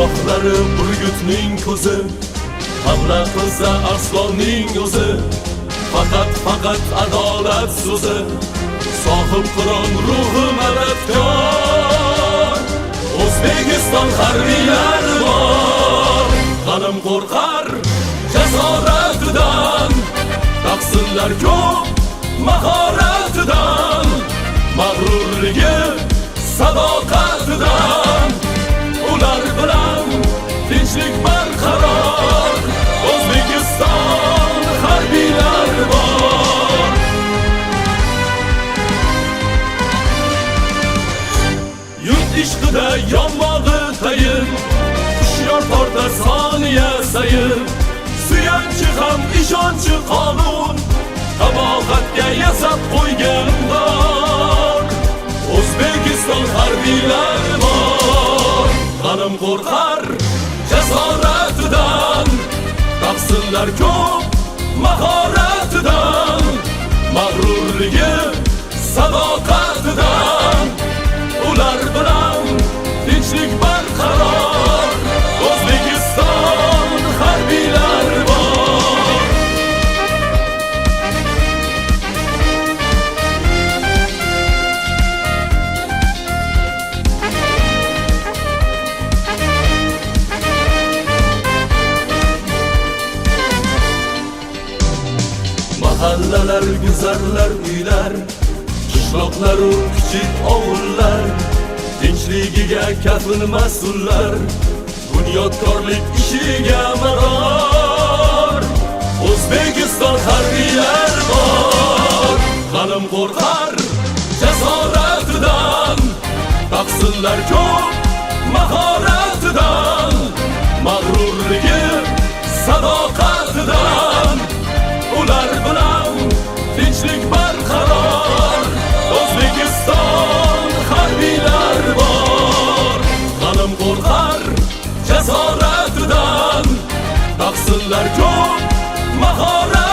shohlari burgutning ko'zi, hamla qilsa arslonning o'zi, faqat adolat so'zi, sohib Qur'on ruhi madadkor. O'zbekiston harbiylari bor, g'anim qo'rqar jasoratidan, taqsinlar ko'p mahoratidan, mag'rurligi sadoqatidan. Ular bilan tinchlik barqaror, O'zbekiston harbiylari bor. Yurt ishqida yonmog'i tayin, hushyor tortar soniya sayin, suyanchi ham ishonchi qonun, qabohatga yasab qo'ygan dor. O'zbekiston harbiylari bor, g'anim qo'rqar jasoratidan, taqsinlar ko'p mahoratidan, mag'rurligi sadoqatidan. Ular bilan tinchlik barqaror, O'zbekiston harbiylari bor. Mahallalar, guzarlar, uylar, qishloqlaru kichik ovullar, tinchligiga kafil mas'ullar, bunyodkorlik ishiga maror. O'zbekiston harbiylari bor, g'anim qo'rqar jasoratidan, taqsinlar ko'p mahoratidan, mag'rurligi sadoqatidan. Ular bilan tinchlik barqaror, O'zbekiston harbiylari bor, g'anim qo'rqar jasoratidan, taqsinlar ko'p mahorat